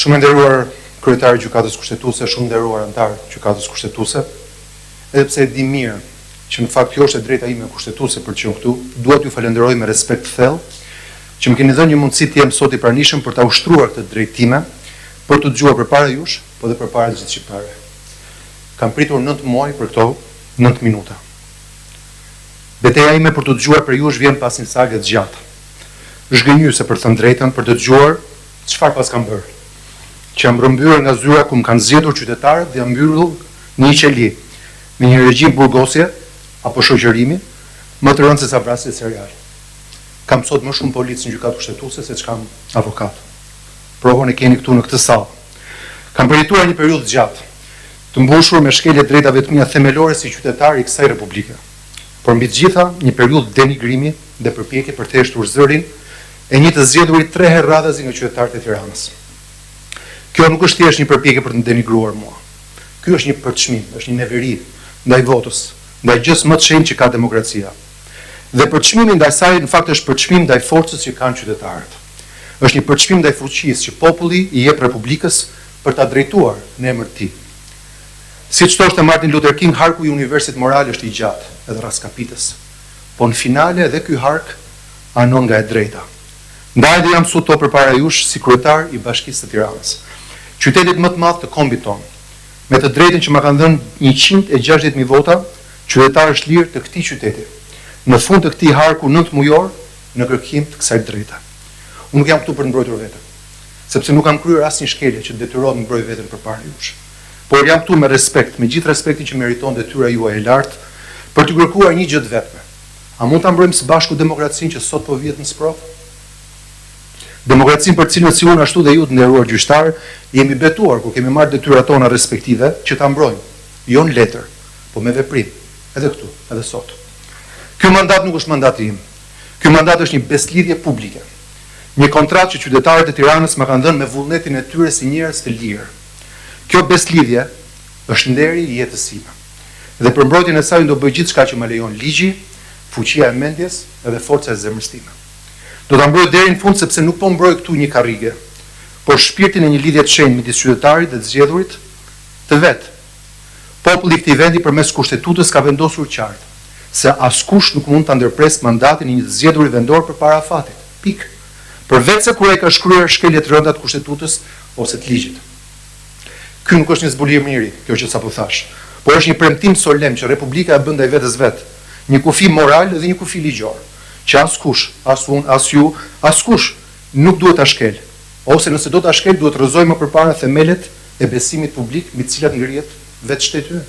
Shumë nderuar kryetari i Gjykatës Kushtetuese, shumë nderuar antar të Gjykatës Kushtetuese, edhe pse e di mirë që në fakt kjo është e drejta ime kushtetuese për të qenë këtu, dua t'ju falenderoj me respekt të thellë që më keni dhënë një mundësi të jem sot i pranishëm për ta ushtruar këtë drejtë time, për të dëgjuar përpara jush, po dhe përpara të gjithë shqiptarëve. Kam pritur 9 muaj për këto 9 minuta. Betejë ime për të dëgjuar për jush vjen pas një sagë të gjatë. Zhgënjyese për të thënë drejtën, për të dëgjuar çfarë pas kam bërë. Që jam rrëmbyer nga zyra ku më kanë zgjedhur qytetarët dhe jam mbyllur në një qeli me një regjim burgosje apo shoqërimi më të rëndë se sa vrasje seriale. Kam sot më shumë policë në Gjykatë Kushtetuese se ç'kam avokat. Provën e keni këtu në këtë sallë. Kam përjetuar një periudhë gjatë, të mbushur me shkelje drejtave të mia themelore si qytetar i kësaj republike. Por mbi të gjitha, një periudhë denigrimi dhe përpjekje për të heshtur zërin e një të zgjedhurit 3 herë radhazi nga qytetarët e Tiranës. Kjo nuk është thjesht një përpjekje për të denigruar mua. Ky është një përçmim, është një neveri ndaj votës, ndaj gjës më të shenjtë që ka demokracia. Dhe përçmimi ndaj saj në fakt është përçmim ndaj forcës që kanë qytetarët. Është një përçmim ndaj fuqisë që populli i jep Republikës për ta drejtuar në emër të tij. Siç thoshte Martin Luther King, harku i universit moral është i gjatë edhe raskapitës, po në finale edhe ky hark anon nga e drejta. Ndaj dhe jam sot përpara jush si kryetar i Bashkisë së Tiranës, qytetit më të madh të kombit tonë, me të drejtën që më kanë dhënë 160.000 vota, qytetarësh lirë të këtij qyteti, në fund të këtij harku 9 mujor në kërkim të kësaj drejte. Unë nuk jam këtu për të mbrojtur veten, sepse nuk kam kryer asnjë shkelje që detyrohet të mbroj veten përpara jush. Por jam këtu me respekt, me gjithë respektin që meriton detyra juaj e lartë, për të kërkuar një gjë të vetme. A mund ta mbrojmë së bashku demokracinë që sot po vihet në sprovë? Demokracinë për cilën si unë ashtu dhe ju të nderuar gjyqtar, jemi betuar kur kemi marrë detyrat tona respektive që ta mbrojmë, jo në letër, po me veprim, edhe këtu, edhe sot. Ky mandat nuk është mandati im. Ky mandat është një beslidhje publike. Një kontratë që qytetarët e Tiranës më kanë dhënë me vullnetin e tyre si njerëz të lirë. Kjo beslidhje është nderi i jetës sime. Dhe për mbrojtjen e saj do bëj gjithçka që më lejon ligji, fuqia e mendjes edhe forca e zemrës time. Do ta mbroj deri në fund sepse nuk po mbroj këtu një karrige, por shpirtin e një lidhje të shenjtë midis qytetarit dhe të zgjedhurit të vet. Populli i këtij vendi përmes kushtetutës ka vendosur qartë se askush nuk mund ta ndërpresë mandatin e një të zgjedhurit vendor përpara afatit. Pikë. Përveç kur ai ka shkruar shkelje të rënda të kushtetutës ose të ligjit. Ky nuk është një zbulim miri, kjo që sapo thash, por është një premtim solemn që Republika e bën ndaj vetes vet, një kufi moral dhe një kufi ligjor, që askush, as unë, as ju, askush nuk duhet ta shkel, ose nëse do ta shkel duhet rrëzojmë më përpara themelet e besimit publik mbi të cilat ngrihet vetë shteti.